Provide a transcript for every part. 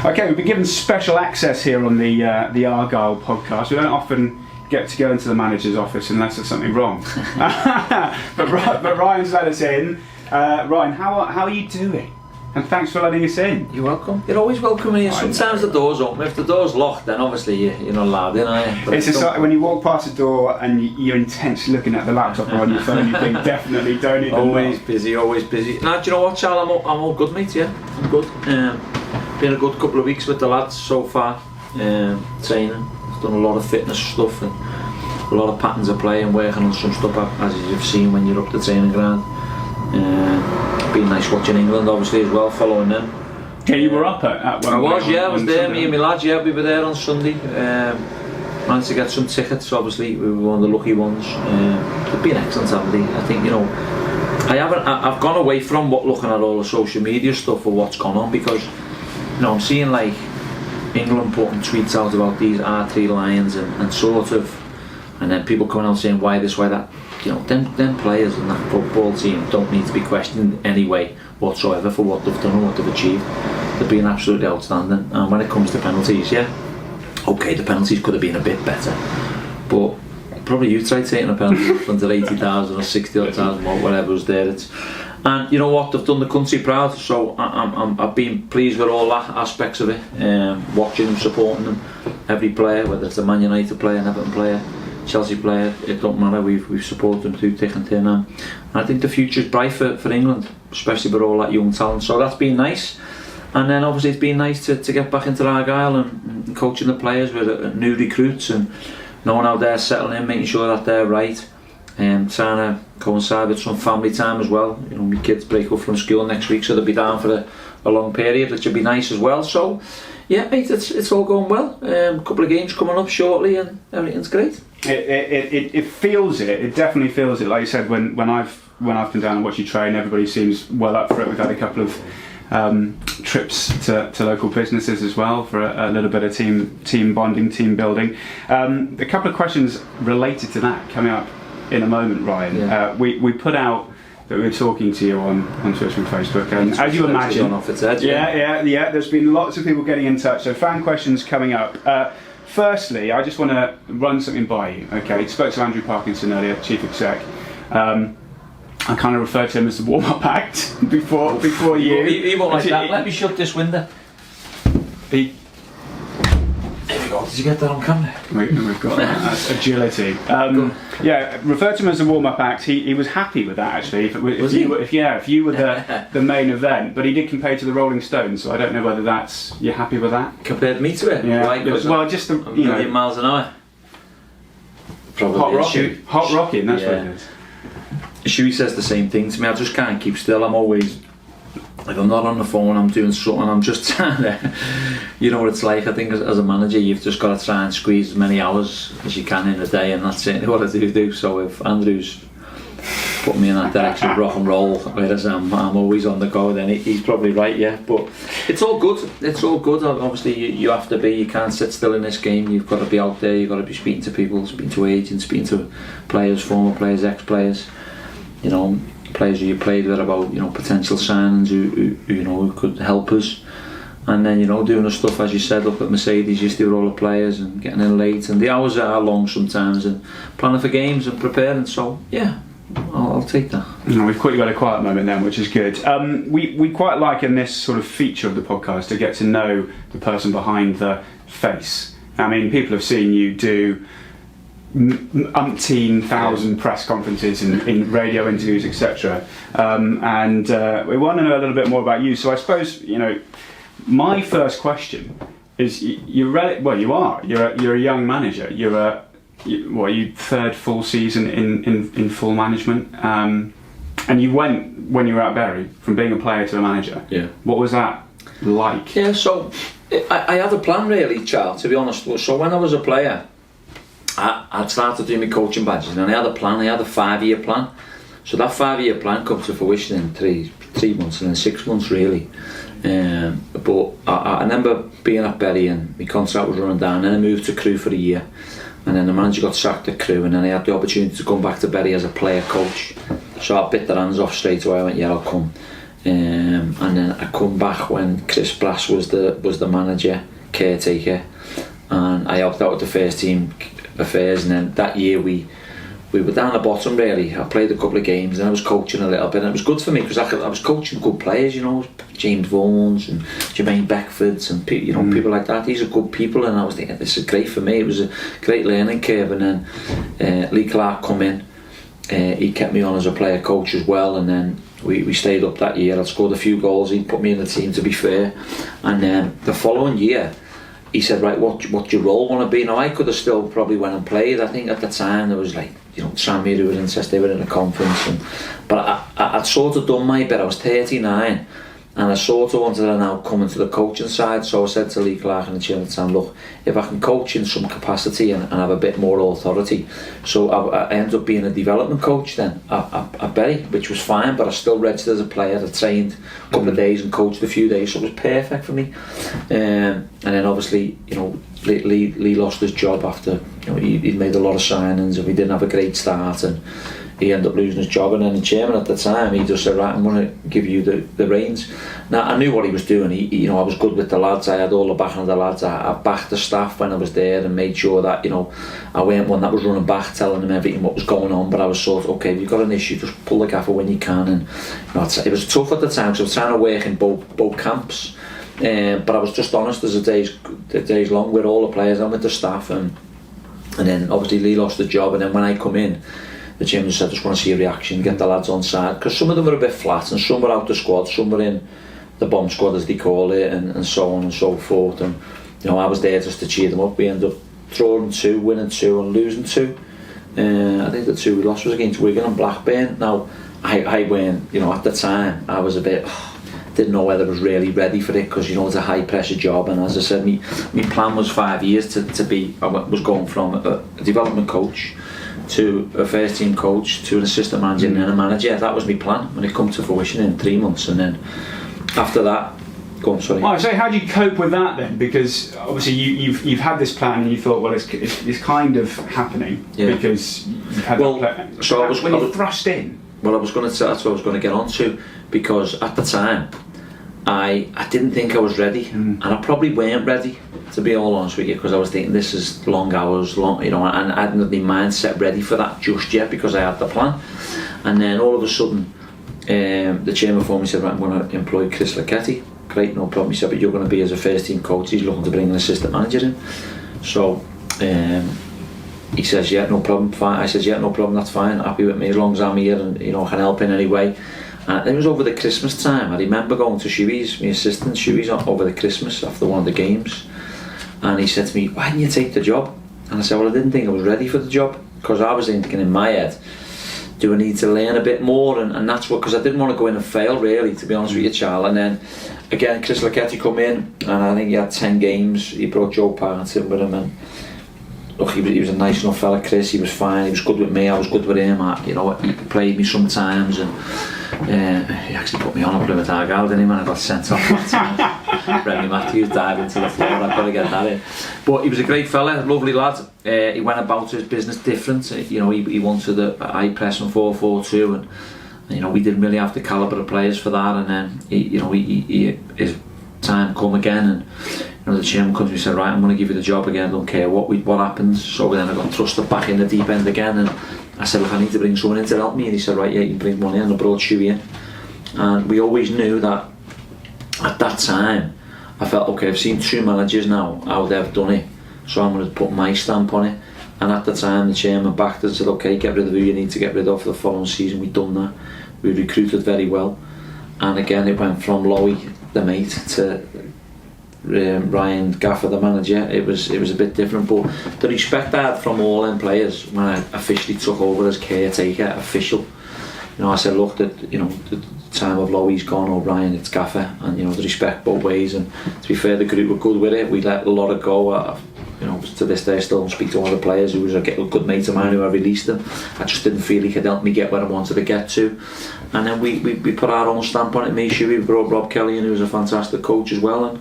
Okay, we've been given special access here on the Argyle podcast. We don't often get to go into the manager's office unless there's something wrong. but Ryan's let us in. Ryan, how are you doing? And thanks for letting us in. You're welcome. You're always welcome here. Sometimes the door's open. If the door's locked, then obviously you're not allowed in, are you? It's just like when you walk past the door and you're intensely looking at the laptop or on your phone, you think definitely don't even always busy. Now, do you know what, Charles? I'm all good, mate. Yeah, I'm good. Been a good couple of weeks with the lads so far. Training. I've done a lot of fitness stuff and a lot of patterns of play and working on some stuff as you've seen when you're up the training ground. Been nice watching England obviously as well, following them. Yeah, you were up at one. I was there, me and my lads, we were there on Sunday. Managed to get some tickets, obviously, we were one of the lucky ones. They've been excellent, haven't they? I think, I've gone away from looking at all the social media stuff or what's gone on, because, I'm seeing like England putting tweets out about these R3 Lions and sort of, and then people coming out saying why this, why that. Them players and that football team don't need to be questioned in any way whatsoever for what they've done or what they've achieved. They've been absolutely outstanding. And when it comes to penalties, okay, the penalties could have been a bit better, but probably you tried taking a penalty in front of 80,000 or 60,000 or whatever was there. And you know what, they've done the country proud, so I've been pleased with all that aspects of it. Watching them, supporting them, every player, whether it's a Man United player, an Everton player, Chelsea player, it don't matter, we've supported them through thick and thin, and I think the future's bright for England, especially with all that young talent, so that's been nice. And then obviously it's been nice to get back into Argyle and coaching the players with new recruits and knowing how they're settling in, making sure that they're right, and trying to coincide with some family time as well. My kids break up from school next week, so they'll be down for a long period, which will be nice as well. So yeah, mate, it's all going well. A couple of games coming up shortly and everything's great. It feels it. It definitely feels it. Like you said, when I've been down and watched you train, everybody seems well up for it. We've had a couple of trips to local businesses as well for a little bit of team bonding, team building. A couple of questions related to that coming up in a moment, Ryan. Yeah. We put out that we were talking to you on Twitter and Facebook, and as you imagine, off its edge, yeah, there's been lots of people getting in touch, so fan questions coming up. Firstly, I just want to run something by you. Okay, spoke to Andrew Parkinson earlier, Chief Exec. I kind of referred to him as the warm-up act before you. He won't like that. Let me shut this window. There we go. Did you get that on camera? We've got that. That's agility. Referred to him as a warm-up act. He was happy with that actually. If you were the main event, but he did compare to the Rolling Stones, so I don't know whether you're happy with that. Compared me to it? Yeah. Right, well, just the million miles an hour. Probably hot rocking. That's what it is. Shuey says the same thing to me. I just can't keep still. I'm always, if I'm not on the phone, I'm doing something. I'm just trying to, you know what it's like. I think as a manager, you've just got to try and squeeze as many hours as you can in a day, and that's certainly what I do. So if Andrew's put me in that direction of rock and roll, whereas I'm always on the go, then he's probably right. Yeah, but it's all good. It's all good. Obviously, you have to be. You can't sit still in this game. You've got to be out there. You've got to be speaking to people, speaking to agents, speaking to players, former players, ex-players. Players who you played with about potential signings who could help us, and then doing the stuff as you said up at Mercedes. You still with all the players and getting in late, and the hours are long sometimes, and planning for games and preparing. So yeah, I'll take that. We've got a quiet moment then, which is good. We quite like in this sort of feature of the podcast to get to know the person behind the face. I mean, people have seen you do umpteen thousand press conferences in radio interviews, etc. And we want to know a little bit more about you. So I suppose my first question is: you're a young manager. You're your third full season in full management, and you went when you were at Bury from being a player to a manager. Yeah. What was that like? Yeah. So I had a plan really, Charles. To be honest, so when I was a player, I'd started doing my coaching badges, and I had a plan. I had a 5-year plan. So that 5-year plan comes to fruition in three months and then 6 months really. But I remember being at Bury and my contract was running down, and I moved to Crewe for a year, and then the manager got sacked at Crewe, and then I had the opportunity to come back to Bury as a player coach. So I bit their hands off straight away. I went, yeah, I'll come. and then I come back when Chris Brass was the manager, caretaker, and I helped out with the first team affairs. And then that year we were down the bottom really. I played a couple of games and I was coaching a little bit, and it was good for me because I was coaching good players, you know, James Vaughan's and Jermaine Beckford's and people like that. These are good people, and I was thinking this is great for me. It was a great learning curve. And then Lee Clark come in. He kept me on as a player coach as well, and then we stayed up that year. I scored a few goals. He put me in the team, to be fair. And then the following year he said, right, what's your role want to be? Now I could have still probably went and played. I think at the time there was like, you know, Tranmere who were interested, they were in a conference, but I'd sort of done my bit. I was 39 and I sort of wanted to now come into the coaching side. So I said to Lee Clark and the chairman at the time, look, if I can coach in some capacity and have a bit more authority, so I ended up being a development coach then at Bury, which was fine, but I still registered as a player. I trained a couple of days and coached a few days, so it was perfect for me. And then obviously, you know, Lee lost his job after, you know, he'd made a lot of signings and we didn't have a great start, and he ended up losing his job. And then the chairman at the time, he just said, right, I'm going to give you the reins. Now I knew what he was doing. You know, I was good with the lads. I had all the backing of the lads. I backed the staff when I was there and made sure that, you know, I weren't one that was running back telling them everything what was going on, but I was sort of, okay, if you've got an issue, just pull the gaffer when you can. And you know, it was tough at the time because I was trying to work in both camps, but I was just honest as the days long with all the players and with the staff. And then obviously Lee lost the job, and then when I come in, the chairman said, just want to see a reaction, get the lads on side, because some of them were a bit flat and some were out the squad, some were in the bomb squad as they call it, and so on and so forth. And you know, I was there just to cheer them up. We ended up drawing 2, winning 2 and losing 2. I think the 2 we lost was against Wigan and Blackburn. Now I weren't, you know, at the time I was a bit, didn't know whether I was really ready for it, because you know it's a high pressure job. And as I said, my plan was 5 years to be, I was going from a development coach to a first team coach to an assistant manager and then a manager. That was my plan, and it come to fruition in 3 months. And then after that, go on, sorry. Oh, so how do you cope with that then? Because obviously you've had this plan and you thought, well, it's kind of happening, because you've had that plan. So when you're thrust in. Well, that's what I was going to get on to, because at the time I didn't think I was ready, and I probably weren't ready, to be all honest with you, because I was thinking this is long hours, long, you know, and I hadn't the mindset ready for that just yet, because I had the plan. And then all of a sudden, the chairman phoned me and said, right, I'm going to employ Chris Laketti. Great, no problem. He said, but you're going to be as a first team coach. He's looking to bring an assistant manager in. So he says, yeah, no problem, fine. I said, yeah, no problem, that's fine, happy with me as long as I'm here and, you know, I can help in any way. And it was over the Christmas time. I remember going to Shuey's, my assistant Shuey's, over the Christmas after one of the games, and he said to me, why didn't you take the job? And I said, well, I didn't think I was ready for the job, because I was thinking in my head, do I need to learn a bit more? And that's what, because I didn't want to go in and fail, really, to be honest with you, Charles. And then again, Chris Laketti come in, and I think he had 10 games. He brought Joe Parent in with him, and look, he was a nice enough fella, Chris. He was fine, he was good with me, I was good with him. You know, he played me sometimes, and he actually put me on at Plymouth Argyle, didn't he, man? I got sent off that time. Remy Matthews dived into the floor, I've got to get that in. But he was a great fella, lovely lad. He went about his business different. You know, he wanted a high press and 4-4-2, and you know, we didn't really have the calibre of players for that. And then his time come again, and you know, the chairman comes to me and said, right, I'm going to give you the job again, don't care what happens. So then I got thrusted back in the deep end again, and I said, look, I need to bring someone in to help me. And he said, right, yeah, you can bring one in. And I brought Shuey in. And we always knew that at that time, I felt, okay, I've seen 2 managers now, how they've done it, so I'm going to put my stamp on it. And at the time, the chairman backed us and said, okay, get rid of who you need to get rid of for the following season. We've done that. We recruited very well. And again, it went from Lowe, the mate, to Ryan Gaffer, the manager. It was a bit different, but the respect I had from all them players when I officially took over as caretaker, official, you know, I said, look, that, you know, the time of Lowe's gone, O'Brien, it's Gaffer, and you know, the respect both ways. And to be fair, the group were good with it. We let a lot of go. You know, to this day I still don't speak to one of the players who was a good mate of mine who I released him. I just didn't feel he could help me get where I wanted to get to. And then we put our own stamp on it. Me, Shuey, we brought Rob Kelly in, who was a fantastic coach as well,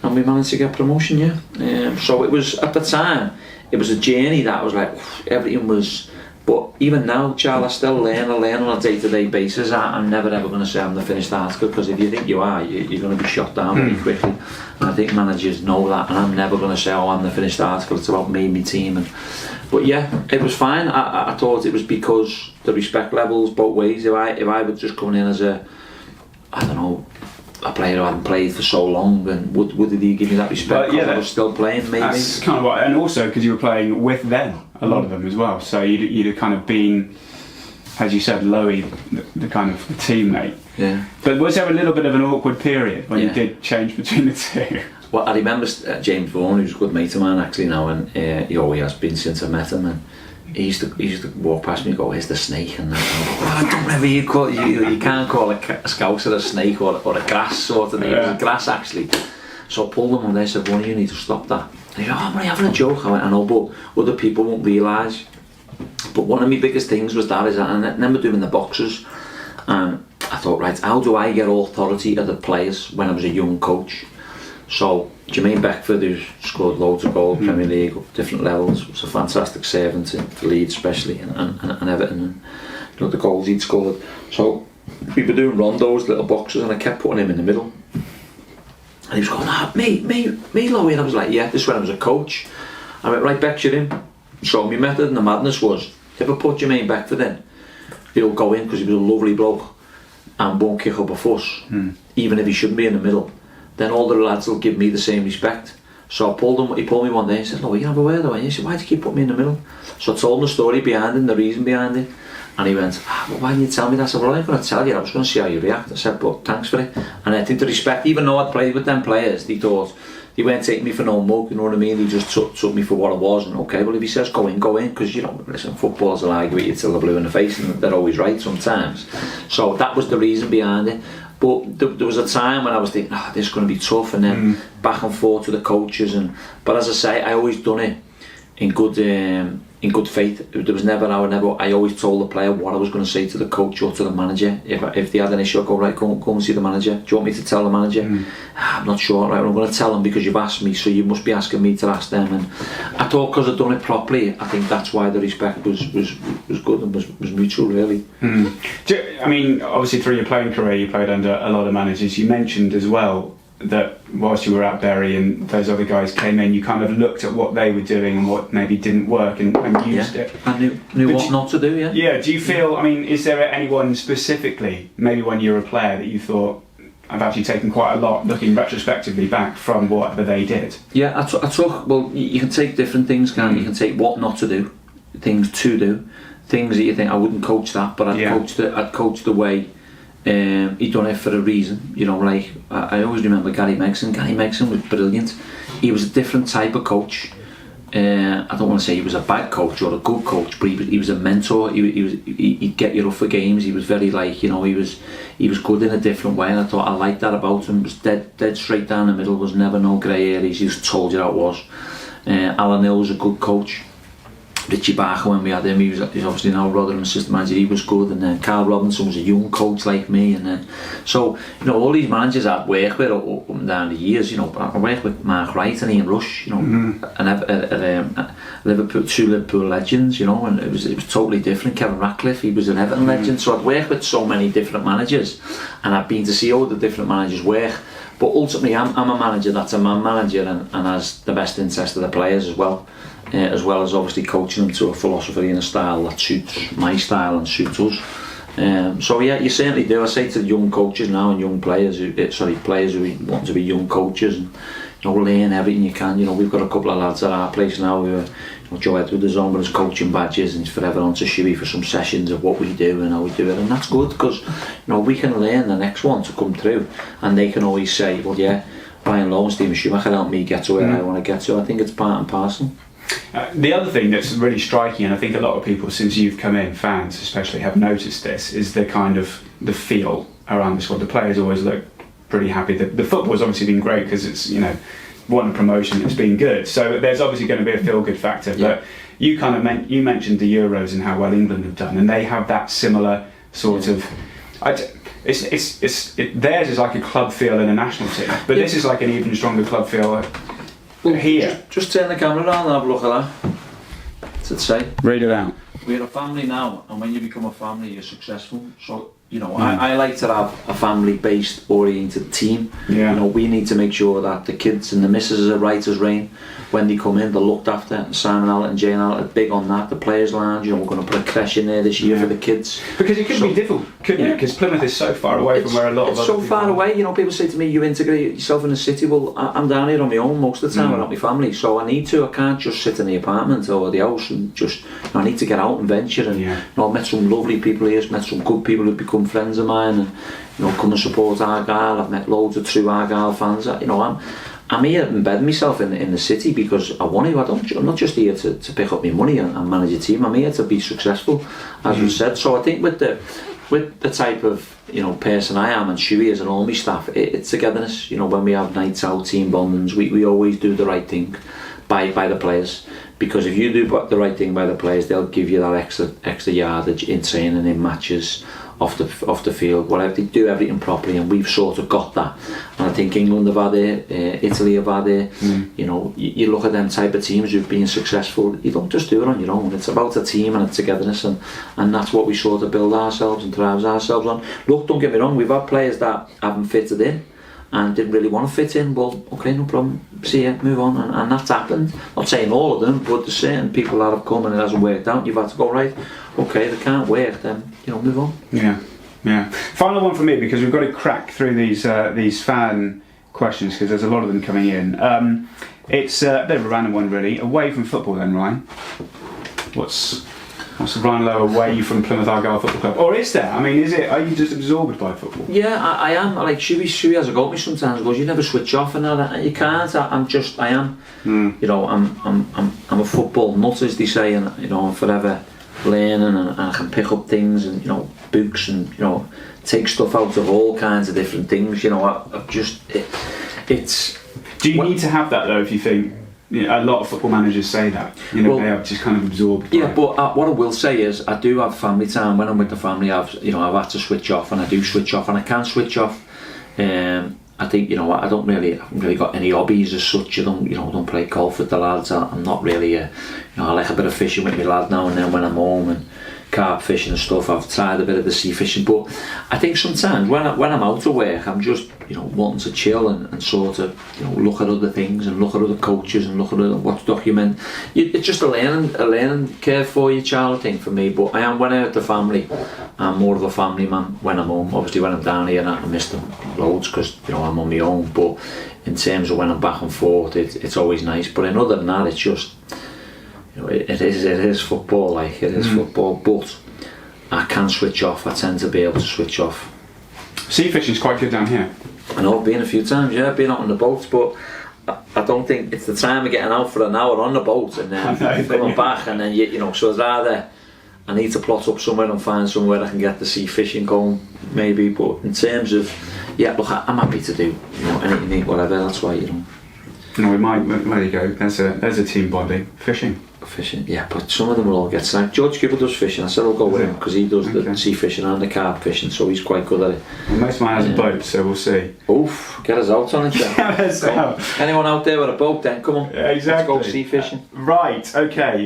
and we managed to get promotion, yeah. So it was, at the time, it was a journey that was like, everything was But even now, Charles, I still learn on a day-to-day basis. I'm never ever going to say I'm the finished article, because if you think you are, you're going to be shot down very quickly. And I think managers know that, and I'm never going to say, oh, I'm the finished article. It's about me and my team. But yeah, it was fine. I thought it was because the respect levels both ways. If I was just coming in as a player who hadn't played for so long, and would he give me that respect? Yeah, I was still playing, maybe. That's kind of what, and also because you were playing with them, a lot of them as well. So you'd have kind of been, as you said, Lowe, the kind of teammate. Yeah. But was there a little bit of an awkward period when you did change between the two? Well, I remember James Vaughan, who's a good mate of mine actually now, and he always has been since I met him. And he used to walk past me and go, "Where's the snake?" And I don't ever you can't call a Scouser a snake or a grass sort of thing. It was grass actually. So I pulled him and they said, "One, you need to stop that." And he said, "Oh, I'm only having a joke." I went, "I know, but other people won't realise." But one of my biggest things was that I remember doing the boxes, and I thought, right, how do I get authority of the players when I was a young coach? So Jermaine Beckford, who's scored loads of goals, Premier League, up different levels, was a fantastic servant for Leeds especially, and Everton, and the goals he'd scored. So we were doing rondos, little boxes, and I kept putting him in the middle. And he was going, me, Lowe. And I was like, yeah, this is when I was a coach. I went, right, Beck, you're in. So my method and the madness was, if I put Jermaine Beckford in, he'll go in because he was a lovely bloke and won't kick up a fuss, even if he shouldn't be in the middle. Then all the lads will give me the same respect. So he pulled me one day and said, "No, you can have a word away." He said, "Why do you keep putting me in the middle?" So I told him the story behind it and the reason behind it. And he went, "Well, why didn't you tell me that?" I said, "Well, I ain't going to tell you, I was going to see how you react." I said, "But thanks for it." And I think the respect, even though I'd played with them players, they thought, they weren't taking me for no mug, you know what I mean? They just took me for what I was. And okay, well, if he says go in, because, you know, listen, footballers will argue with you till they're blue in the face, and they're always right sometimes. So that was the reason behind it. But there was a time when I was thinking, this is going to be tough, and then back and forth to the coaches. But as I say, I always done it in good faith. There was never, I always told the player what I was going to say to the coach or to the manager. If they had an issue, I'd go, right, go and see the manager. Do you want me to tell the manager? I'm not sure, right, I'm going to tell them because you've asked me, so you must be asking me to ask them. And I thought because I'd done it properly, I think that's why the respect was good and was mutual, really. I mean, obviously through your playing career you played under a lot of managers. You mentioned as well that whilst you were at Bury and those other guys came in, you kind of looked at what they were doing and what maybe didn't work and used it. I knew what not to do, Yeah, do you feel, I mean, is there anyone specifically, maybe when you were a player, that you thought, I've actually taken quite a lot, looking retrospectively back, from whatever they did? Yeah, I took, well, you can take different things, can't you? You can take what not to do, things to do, things that you think, I wouldn't coach that, but I'd coach the way he'd done it for a reason, you know. Like I always remember Gary Megson was brilliant. He was a different type of coach. I don't want to say he was a bad coach or a good coach, but he was a mentor. He'd get you up for games. He was very, like, you know, he was good in a different way, and I thought I liked that about him. He was dead straight down the middle, was never no grey areas. He just told you how it was. Alan Hill was a good coach. Richie Barker, when we had him, he's obviously now Rotherham assistant manager, he was good. And then Carl Robinson was a young coach like me. And then, so, you know, all these managers I'd worked with up and down the years, you know, I worked with Mark Wright and Ian Rush, you know, and at Liverpool, two Liverpool legends, you know, and it was totally different. Kevin Ratcliffe, he was an Everton legend. So I'd worked with so many different managers, and I've been to see all the different managers work. But ultimately, I'm a manager that's a man manager and has the best interest of the players as well as obviously coaching them to a philosophy and a style that suits my style and suits us. So yeah, you certainly do. I say to the young coaches now and young players, players who want to be young coaches, and, you know, learn everything you can. You know, we've got a couple of lads at our place now who Joe Edward is on with his coaching badges, and he's forever on to Shuey for some sessions of what we do and how we do it, and that's good because, you know, we can learn the next one to come through, and they can always say, well, yeah, Brian Lowe and Stephen Schumacher helped me get to where I want to get to. I think it's part and parcel. The other thing that's really striking, and I think a lot of people since you've come in, fans especially, have noticed this, is the kind of the feel around the squad. The players always look pretty happy. The football's obviously been great because it's, you know, won a promotion, it's been good, so there's obviously going to be a feel-good factor. But you kind of you mentioned the Euros and how well England have done, and they have that similar sort of. Theirs is like a club feel in a national team, but this is like an even stronger club feel here. Just turn the camera around and have a look at that. What's it say? Read it out. we're a family now, and when you become a family, you're successful. So, you know, I like to have a family-based, oriented team. Yeah. You know, we need to make sure that the kids and the missus are right as rain. When they come in, they're looked after. Simon Allett and Jane Allett are big on that. The players' lounge, you know, we're going to put a creche in there this year for the kids. Because it could be difficult, couldn't it? Because Plymouth is so far away from where a lot of it's other so far people away. You know, people say to me, you integrate yourself in the city. Well, I'm down here on my own most of the time without my family, so I need to. I can't just sit in the apartment or the house and just. I need to get out and venture. And you know, I've met some lovely people here. I've met some good people who've become friends of mine, and you know, come and support Argyle. I've met loads of true Argyle fans. You know, I'm here embedding myself in the city because I want to. I'm not just here to pick up my money and manage a team. I'm here to be successful, as you said. So I think with the type of, you know, person I am, and Shuey is, and all my staff, it's togetherness. You know, when we have nights out, team bondings, we always do the right thing by the players. Because if you do the right thing by the players, they'll give you that extra yardage in training, in matches, off the field, whatever. They do everything properly, and we've sort of got that. And I think England have had it, Italy have had it. You know, you look at them type of teams who've been successful. You don't just do it on your own. It's about a team and a togetherness, and that's what we sort of build ourselves and thrive ourselves on. Look, don't get me wrong, we've had players that haven't fitted in and didn't really want to fit in. Well, okay, no problem, see ya, move on, and that's happened. Not saying all of them, but there's certain people that have come and it hasn't worked out. You've had to go, right, okay, they can't work, then, you know, move on. Yeah. Final one for me, because we've got to crack through these fan questions, because there's a lot of them coming in. It's a bit of a random one, really. Away from football, then, Ryan. What's Ryan Lowe away from Plymouth Argyle Football Club? Or is there? I mean, are you just absorbed by football? Yeah, I am. Like, Shuey has a go at me sometimes. Goes, you never switch off, and you can't. I am. You know, I'm a football nut, as they say, and you know, I'm forever learning, and I can pick up things, and you know, books, and you know, take stuff out of all kinds of different things. You know, it's. Do you need to have that though? If you think. Yeah, a lot of football managers say that. You know, they are just kind of absorbed. Yeah, but what I will say is, I do have family time. When I'm with the family, I've had to switch off, and I do switch off, and I can switch off. I think, you know, I haven't really got any hobbies as such. I don't play golf with the lads. I'm not really I like a bit of fishing with my lad now and then when I'm home, and carp fishing and stuff. I've tried a bit of the sea fishing, but I think sometimes when I'm out of work, I'm just, you know, wanting to chill and sort of, you know, look at other things and look at other coaches and look at what's document. It's just a learning curve for you, child, I think, for me. But when I'm with the family, I'm more of a family man when I'm home. Obviously, when I'm down here, I miss them loads because, you know, I'm on my own. But in terms of when I'm back and forth, it's always nice. But in other than that, it's just, you know, it is football, like it is football, but I can switch off. I tend to be able to switch off. Sea fishing's quite good down here. I know, I've been a few times, yeah, I've been out on the boats, but I don't think it's the time of getting out for an hour on the boat and then coming back, and then you know, so I'd rather, I need to plot up somewhere and find somewhere I can get the sea fishing going, maybe. But in terms of, yeah, look, I'm happy to do, you know, anything, whatever. That's why, you know. No, we might. There you go. There's a team bonding. Fishing, yeah, but some of them will all get snagged. George Kibble does fishing. I said I'll go with him because he does the sea fishing and the carp fishing, so he's quite good at it. Well, most of mine has a boat, so we'll see. Oof, get us out on it then. Get us out. Anyone out there with a boat then, come on. Yeah, exactly. Let's go sea fishing. Right, okay.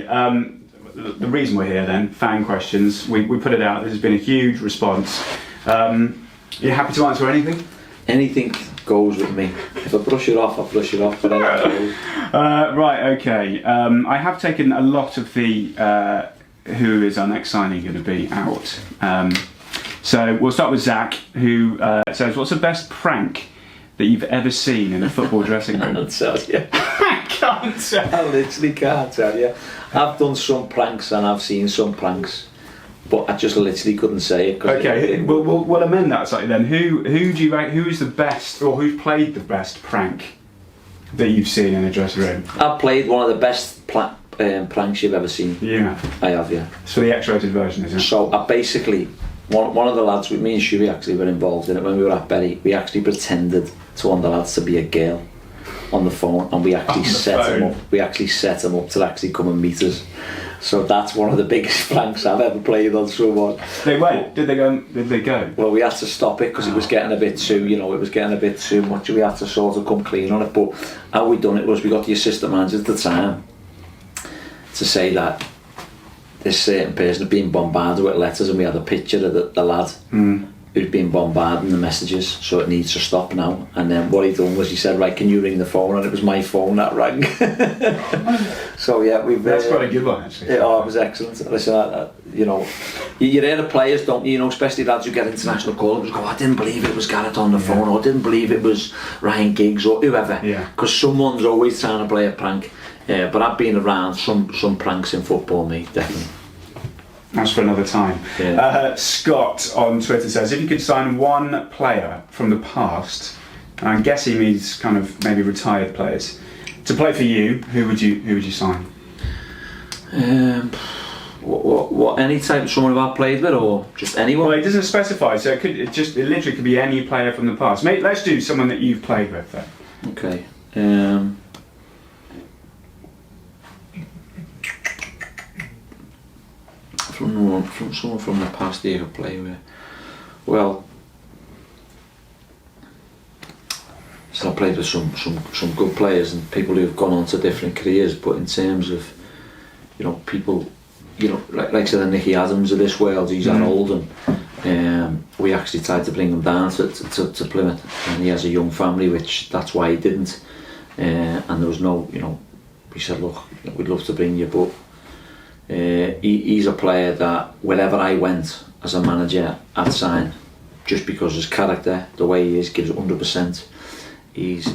The reason we're here then, fan questions. We put it out. This has been a huge response. You happy to answer anything? Anything goes with me. If I brush it off, I brush it off. But right, okay. I have taken a lot of the who is our next signing going to be out. So we'll start with Zach, who says, what's the best prank that you've ever seen in a football dressing room? I can't tell you. I can't tell. I literally can't tell you. I've done some pranks and I've seen some pranks, but I just literally couldn't say it. Okay, we'll amend that slightly then. Who do you rank? Who is the best, or who's played the best prank that you've seen in a dressing room? I've played one of the best pranks you've ever seen. Yeah, I have. Yeah. It's for the X-rated version, isn't it? So I basically, one of the lads with me and Shuey actually were involved in it when we were at Bury. We actually pretended to one of the lads to be a girl on the phone, and we actually set him up. We actually set him up to actually come and meet us. So that's one of the biggest pranks I've ever played on someone. They went. Did they go? Well, we had to stop it because it was getting a bit too, you know, it was getting a bit too much. We had to sort of come clean on it. But how we done it was we got the assistant manager at the time to say that this certain person had been bombarded with letters, and we had a picture of the lad who'd been bombarding the messages, so it needs to stop now. And then what he done was he said, right, can you ring the phone? And it was my phone that rang. So yeah, that's quite a good one actually. It was excellent. Listen, you know, you hear the players, don't you? You know, especially lads who get international calls, go, I didn't believe it was Garrett on the phone, or I didn't believe it was Ryan Giggs or whoever, because someone's always trying to play a prank. But I've been around some pranks in football, mate, definitely. That's for another time. Scott on Twitter says, if you could sign one player from the past, and I guess he means kind of maybe retired players, to play for you, who would you sign? What any type of someone who I've played with, or just anyone? Well, it doesn't specify, so it literally could be any player from the past. Mate, let's do someone that you've played with then. Okay. From someone from the past that you could play with. Well, so I played with some good players and people who have gone on to different careers, but in terms of, you know, people, you know, like say the Nicky Adams of this world, he's that old, and we actually tried to bring him down to Plymouth, and he has a young family, which that's why he didn't, and there was no, you know, we said, look, we'd love to bring you, but he's a player that wherever I went as a manager I'd sign, just because his character, the way he is, gives it 100%. He's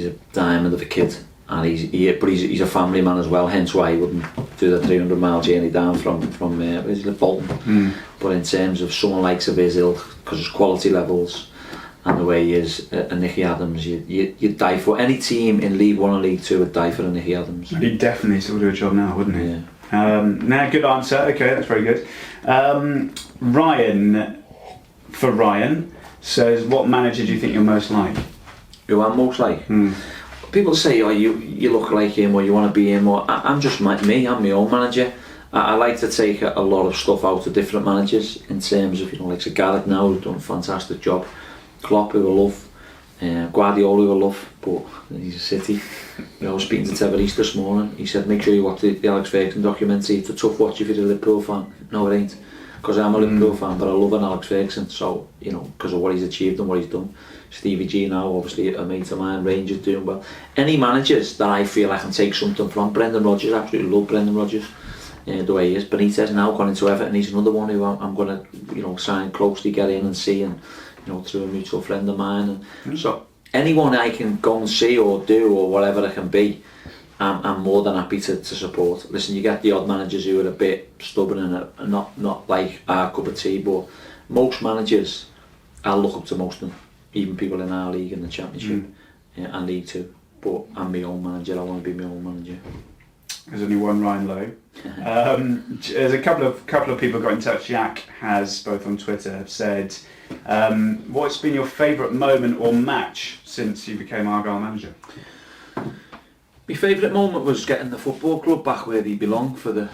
a diamond of a kid, and he's a family man as well, hence why he wouldn't do the 300-mile journey down from Bolton. But in terms of someone likes of his ilk, because his quality levels and the way he is, a Nicky Adams, you'd die for. Any team in League 1 or League 2 would die for a Nicky Adams. He'd definitely still do a job now, wouldn't he? Yeah. Good answer. Okay, that's very good. Ryan says, what manager do you think you're most like? Who I'm most like? People say, oh, you look like him, or you want to be him, or I'm just me. I'm my own manager. I like to take a lot of stuff out of different managers, in terms of, you know, like Garrett now, who's done a fantastic job. Klopp, who I love. Guardiola, who I love, but he's a City. I was speaking to Tevez this morning. He said, make sure you watch the Alex Ferguson documentary. It's a tough watch if you're a Liverpool fan. No, it ain't, because I'm a Liverpool fan, but I love an Alex Ferguson, so, you know, because of what he's achieved and what he's done. Stevie G now, obviously a mate of mine. Rangers doing well. Any managers that I feel I can take something from. Brendan Rodgers, absolutely love Brendan Rodgers, the way he is. Benitez now gone into Everton, he's another one who I'm going to, you know, sign closely, get in and see, and, you know, through a mutual friend of mine. And so anyone I can go and see or do or whatever it can be, I'm more than happy to support. Listen, you get the odd managers who are a bit stubborn and not like our cup of tea, but most managers, I look up to most of them, even people in our league and the Championship and League 2. But I'm my own manager. I want to be my own manager. There's only one Ryan Lowe. There's a couple of people got in touch. Jack has, both on Twitter, have said, what's been your favourite moment or match since you became Argyle manager? My favourite moment was getting the football club back where they belong for the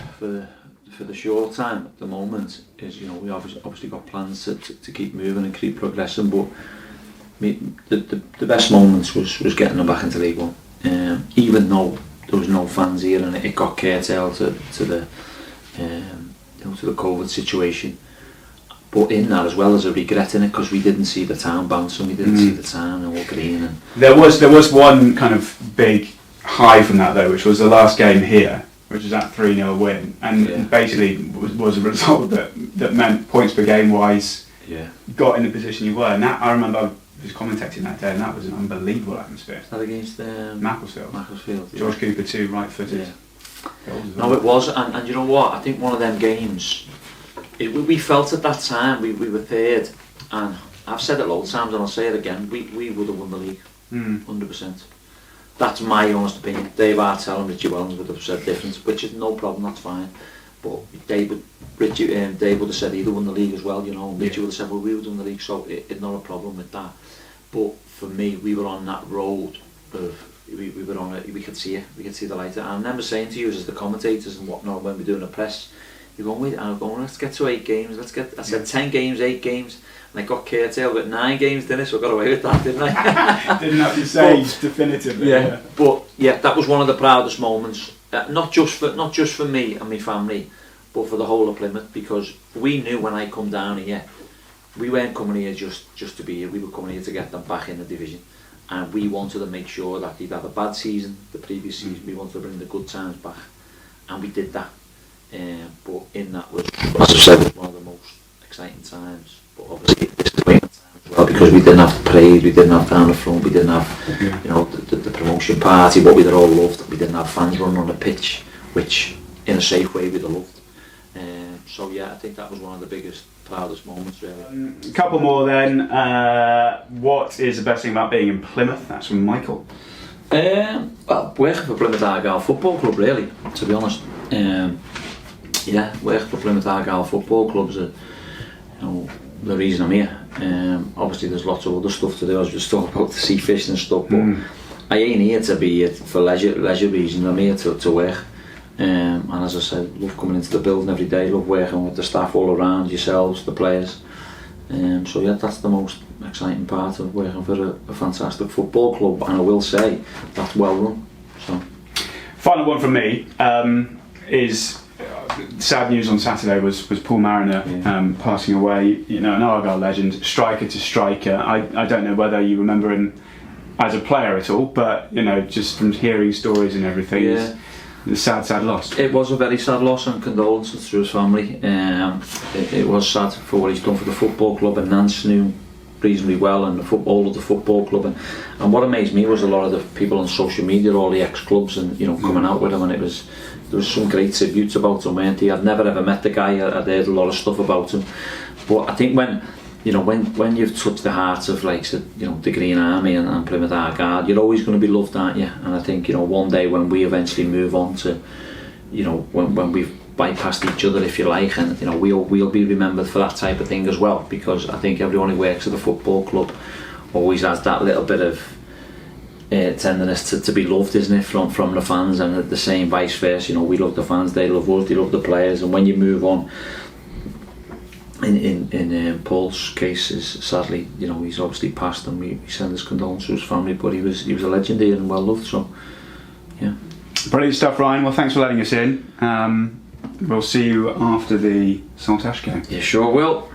short time. At the moment, is, you know, we obviously got plans to keep moving and keep progressing, but the best moments was getting them back into League 1, even though there was no fans here and it got curtailed to the COVID situation. But in that, as well as a regret in it, because we didn't see the town bouncing, we didn't see the town all green. And there was one kind of big high from that though, which was the last game here, which was that 3-0 win, and basically was a result that meant points per game wise got in the position you were. And that, I remember I was commentating that day, and that was an unbelievable atmosphere. That against Macclesfield. George Cooper too, right-footed. No, it was, and you know what? I think one of them games, we felt at that time we were third, and I've said it loads of times and I'll say it again. We would have won the league, 100%. That's my honest opinion. Dave Artell and Richie Wellens would have said different, which is no problem. That's fine. But Dave would have said he'd have won the league as well, you know. And Richie would have said, well, we would have won the league, so it's not a problem with that. But for me, we were on that road of we were on it. We could see it. We could see the light. And I remember saying to you as the commentators and whatnot when we're doing the press, you're going, wait, I'm going, let's get to 8 games. I said 10 games, 8 games. And I got curtailed with 9 games, didn't I? So I got away with that, didn't I? Didn't have to say definitively. But that was one of the proudest moments. Not just for me and my family, but for the whole of Plymouth, because we knew when I come down here, we weren't coming here just to be here. We were coming here to get them back in the division, and we wanted to make sure that they'd have a bad season the previous season. We wanted to bring the good times back, and we did that. But in that was, as I said, one of the most exciting times. But obviously disappointing times as well, because we didn't have parade, we didn't have down the front, we didn't have, you know, the promotion party, what we'd all loved. We didn't have fans running on the pitch, which in a safe way we'd have loved. So yeah, I think that was one of the biggest, proudest moments really. A couple more then. What is the best thing about being in Plymouth? That's from Michael. Well, working for Plymouth Argyle Football Club, really, to be honest. Yeah, working for Plymouth Argyle Football Club's you know, the reason I'm here. Obviously there's lots of other stuff to do. I was just talking about the sea fishing and stuff, but I ain't here to be here for leisure reasons. I'm here to work. And as I said, love coming into the building every day, love working with the staff all around, yourselves, the players. So yeah, that's the most exciting part of working for a fantastic football club, and I will say that's well run. So, final one from me is sad news on Saturday was Paul Mariner passing away. You know, an Argyle legend, striker to striker. I don't know whether you remember him as a player at all, but you know, just from hearing stories and everything. Yeah. The sad loss. It was a very sad loss, and condolences to his family. It was sad for what he's done for the football club, and Nance knew reasonably well, and all of the football club. And what amazed me was a lot of the people on social media, all the ex-clubs, and you know, coming out with him, and there was some great tributes about him, weren't he? I'd never ever met the guy. I'd heard a lot of stuff about him, but I think when you've touched the hearts of, like, you know, the Green Army and Plymouth Argyle, you're always going to be loved, aren't you? And I think, you know, one day when we eventually move on to, you know, when we've bypassed each other, if you like, and you know, we'll be remembered for that type of thing as well, because I think everyone who works at the football club always has that little bit of tenderness to be loved, isn't it, from the fans, and the same vice versa. You know, we love the fans, they love us, they love the players, and when you move on, in Paul's case, is sadly, you know, he's obviously passed, and we send his condolences to his family, but he was a legend here and well loved. So yeah, brilliant stuff, Ryan. Well, thanks for letting us in. We'll see you after the Saltash game. Yeah, sure will.